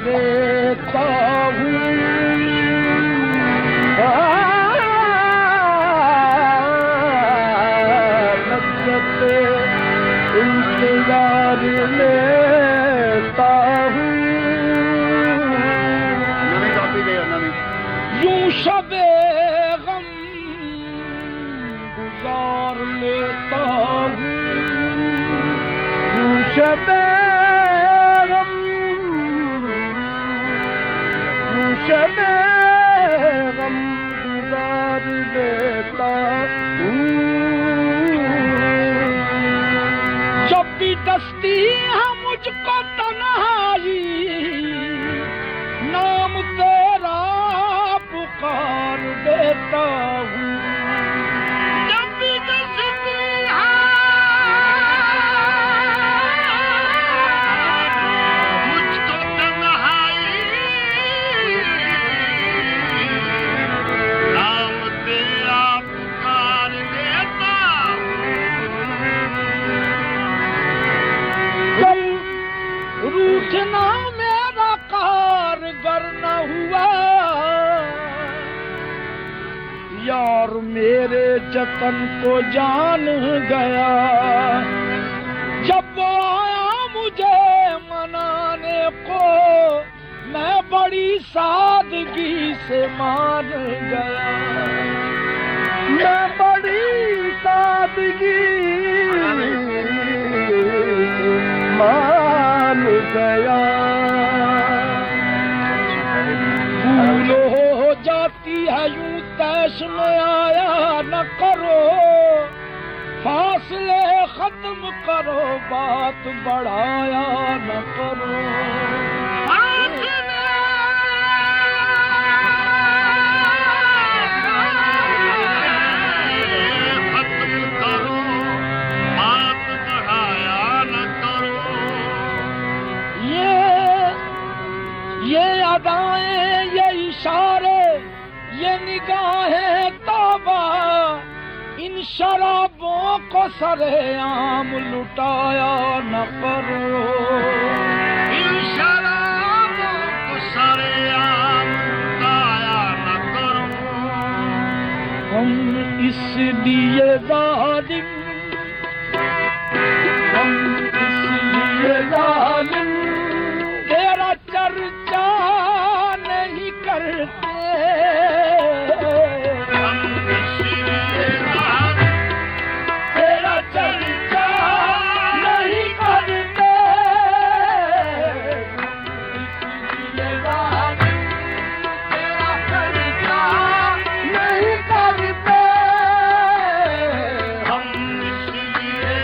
देता हूँ। इंतजार लेता हूँ। यूं शबे गम गुजार लेता हूँ। यूं शबे गम गुजार लेता हूँ। जब भी दस्ती है मुझको तन्हाई, नाम तेरा पुकार देता हूँ। जब भी दस्ती है मुझको तन्हाई, नाम तेरा पुकार देता हूँ। रूठना मेरा कारगर न हुआ, यार मेरे जतन को जान गया। जब वो आया मुझे मनाने को, मैं बड़ी सादगी से मान गया। मैं बड़ी सादगी मान गया। भूल हो जाती है यूं तैश में आया न करो, फासले खत्म करो, बात बढ़ाया न करो। ये अदाएं, ये इशारे, ये निगाहें तौबा, इन शराबों को सरेआम लुटाया न करो। इन शराबों को सरेआम लुटाया न करो। हम इसलिए जालिम, हम इसलिए जालिम तेरा चर्चा नहीं करते। हम इसलिए तेरा चर्चा नहीं करते। इसलिए तेरा चर्चा नहीं करते। हम इसलिए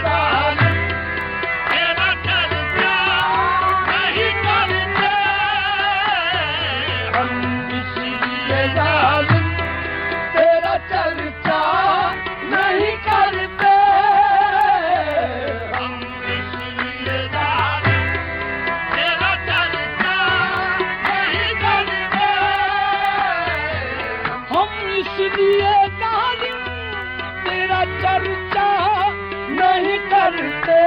तेरा चर्चा नहीं करते। हम इसलिए तेरा चर्चा नहीं करते। हम इसलिए तेरा चर्चा नहीं करते। हम इसलिए तेरा चर्चा नहीं करते।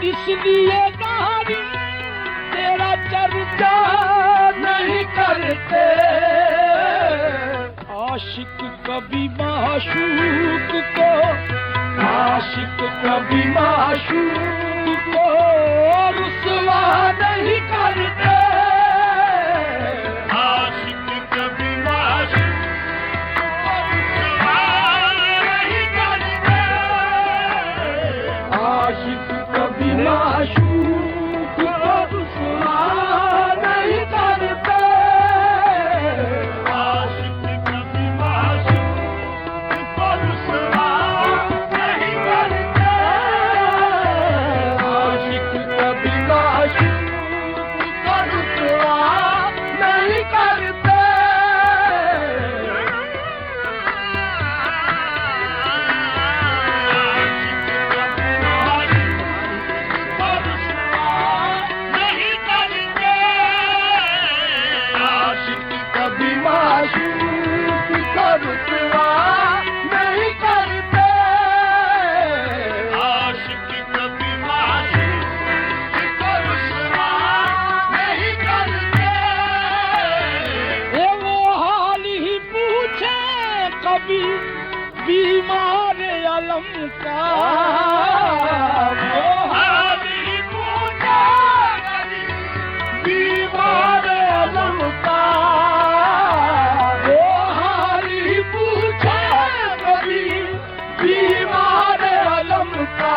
इसलिए जालिम तेरा चर्चा नहीं करते। आशिक कभी माशूक को, आशिक कभी माशूक को रुसवा नहीं करते। आशिक कभी माशूक को रुसवा नहीं करते। आशिक कभी माशूक को रुसवा नहीं करते। आशिक कभी माशूक को रुसवा नहीं करते। आशिक कभी माशूक को रुसवा नहीं करते। कभी माशूक को रुसवा अलम का वो हाली पूछे कभी बीमार अलम का वो हाली पूछे कभी बीमार अलम का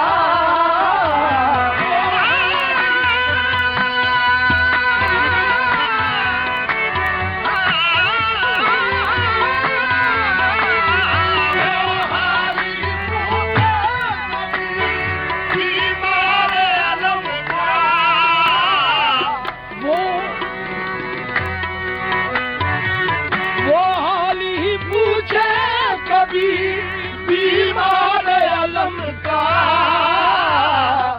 बीमार अलम का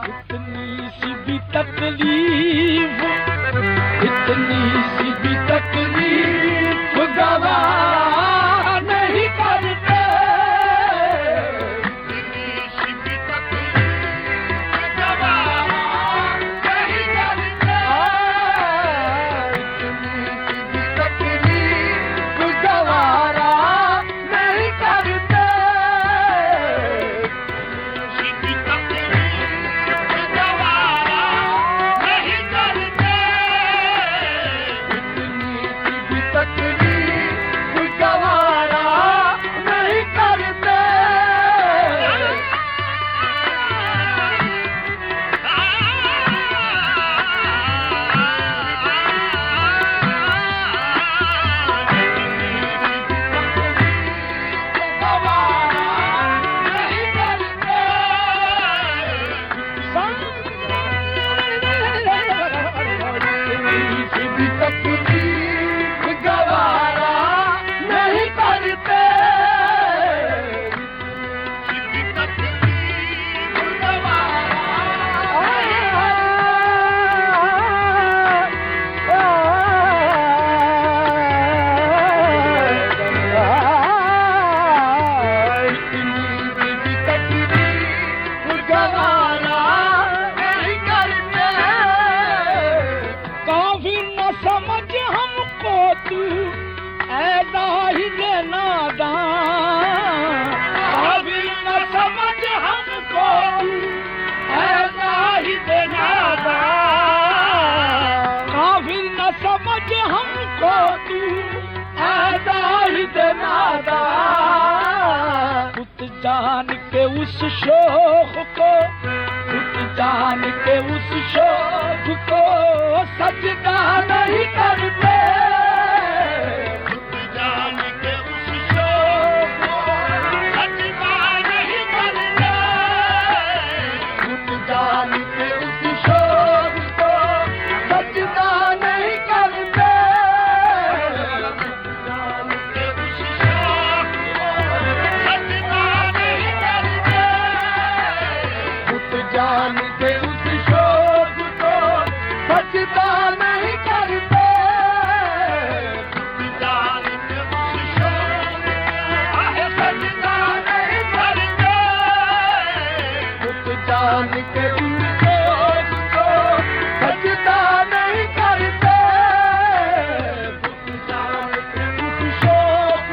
इतनी सी भी तकलीफ गवाह नहीं करते इतनी सी भी तकलीफ गवाह नहीं करते इतनी सी भी तकलीफ गवारा नहीं करते हमको तू ऐसा ही नादा खुद जान के उस शोक को खुद जान के उस शोक को सजदा नहीं करते खुद जान के उस शोक को सजदा नहीं करते खुद जान के उस शोक को सजदा नहीं करते जान के उस शोक को सजदा नहीं करते जान के उस शोक को सजदा नहीं करते जान के उस शोक को सजदा नहीं करते जान के उस शोक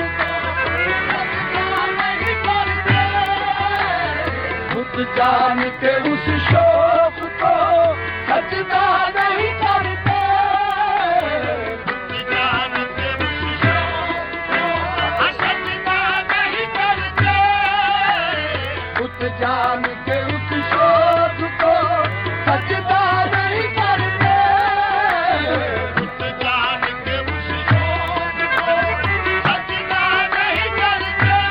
को जान के उस शोक को सजदा नहीं करते जान के उस शोक को सजदा नहीं करते जान के उस शोक को सजदा नहीं करते जान के उस शोक को सजदा नहीं करते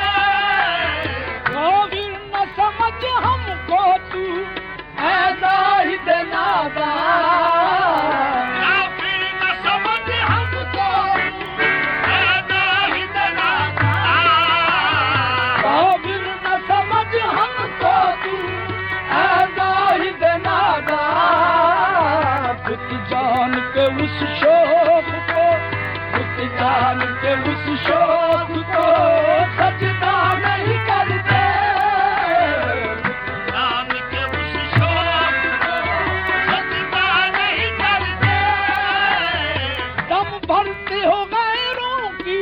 गोविंद न समझ हमको तू ऐसा ही नादा फिर न समझ हमको ऐसा ही नादा फिर न समझ हमको तू ऐसा ही नादा खुद जान के उस शोक को खुद जान के उस शोक को सजदा नहीं करते भरते हो गैरों की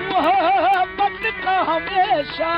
मोहब्बत का हमेशा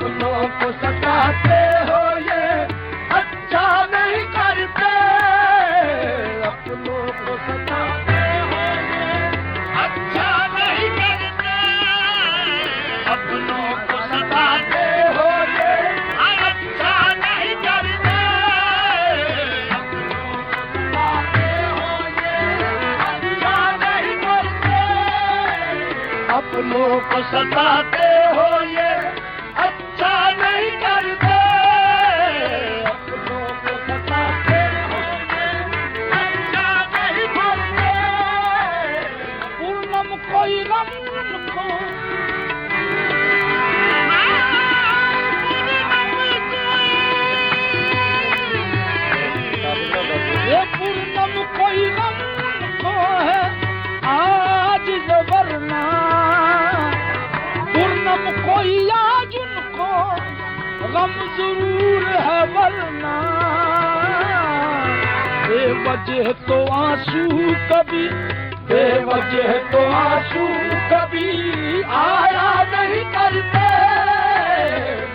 अपनों को सताते हो ये अच्छा नहीं करते, अपनों को सताते हो ये अच्छा नहीं करते, अपनों को सताते हो ये अच्छा नहीं करते, अपनों को सताते हो ये अच्छा नहीं करते, अपनों को सताते हो ये अच्छा नहीं करते, पूर्णम कोई गम को ये पूर्णम कोई गम को है आज जबरना, पूर्णम कोई आज उनको गम जरूर है वरना, बेवजह तो आंसू कभी, बेवजह तो आंसू कभी आया नहीं करते,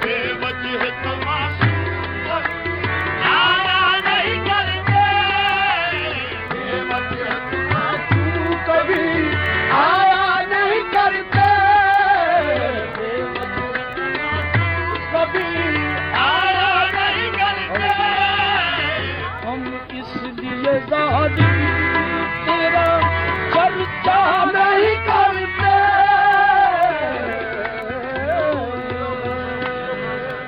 बेवजह तो आंसू आया नहीं करते, बेवजह तो आंसू कभी आया नहीं करते, कभी आया नहीं करते, हम इसलिए ज़ालिम